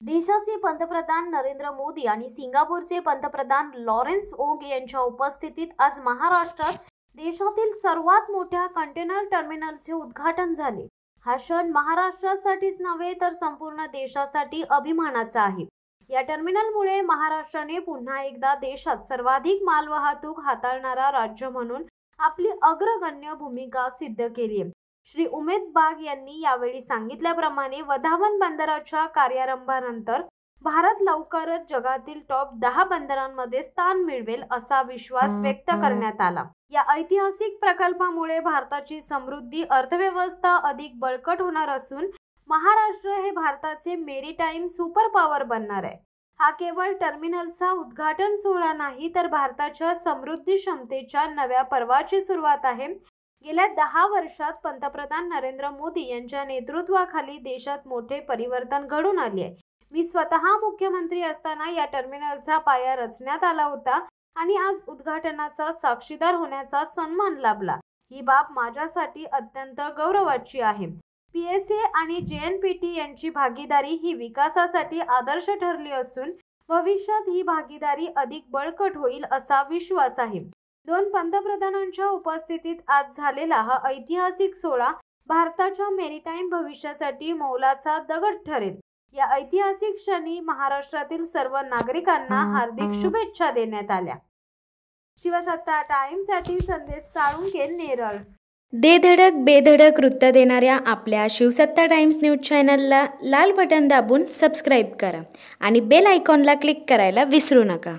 देशाचे पंतप्रधान नरेंद्र मोदी आणि सिंगापूरचे पंतप्रधान लॉरेन्स ओंग यांच्या उपस्थितीत आज महाराष्ट्रात देशातील सर्वात मोठ्या कंटेनर टर्मिनलचे उद्घाटन झाले। हा क्षण महाराष्ट्रासाठीच नव्हे तर संपूर्ण देशासाठी अभिमानाचा आहे। या टर्मिनलमुळे महाराष्ट्राने पुन्हा एकदा देशात सर्वाधिक मालवाहतूक हाताळणारा राज्य म्हणून आपली अग्रगण्य भूमिका सिद्ध केली आहे। श्री उमेद बाग यांनी यावेळी सांगितल्याप्रमाणे वधावन बंदराच्या कार्यारंभानंतर भारत लवकरच जगातील टॉप 10 बंदरांमध्ये स्थान मिळवेल असा विश्वास व्यक्त करण्यात आला। या ऐतिहासिक प्रकल्पामुळे भारताची समृद्धी अर्थव्यवस्था अधिक बळकट होणार असून महाराष्ट्र हे भारताचे मेरीटाईम सुपर पॉवर बनणार आहे। हा केवळ टर्मिनलचा उद्घाटन सोहळा नाही तर भारताच्या समृद्धी क्षमतेच्या नव्या पर्वाची सुरुवात आहे। गेल्या 10 वर्षात पंतप्रधान नरेंद्र मोदी यांच्या नेतृत्वाखाली देशात मोठे परिवर्तन घडून आले आहे। मी स्वतः मुख्यमंत्री असताना या टर्मिनलचा पाया रचण्यात आला होता आणि आज उद्घाटनाचा साक्षीदार होण्याचा सन्मान लाभला। ही बाब माझ्यासाठी अत्यंत गौरवाची आहे। PSA आणि JNPT यांची भागीदारी ही विकासासाठी आदर्श ठरली असून भविष्यात ही भागीदारी अधिक बळकट होईल असा विश्वास आहे। दोन पंतप्रधानांच्या उपस्थितीत आज झालेला हा ऐतिहासिक सोहळा भारताच्या मेरीटाईम भविष्यासाठी मौलाचा दगड ठरेल। या ऐतिहासिक क्षणी महाराष्ट्रातील सर्व नागरिकांना हार्दिक शुभेच्छा देण्यात आल्या। शिवसत्ता टाइम्ससाठी संदेश साळुंके, नेरळ। दे धडक बेधडक वृत्त देणाऱ्या आपल्या शिवसत्ता टाइम्स न्यूज चॅनलला लाल बटन दाबून सबस्क्राईब करा आणि बेल आयकॉनला क्लिक करायला विसरू नका।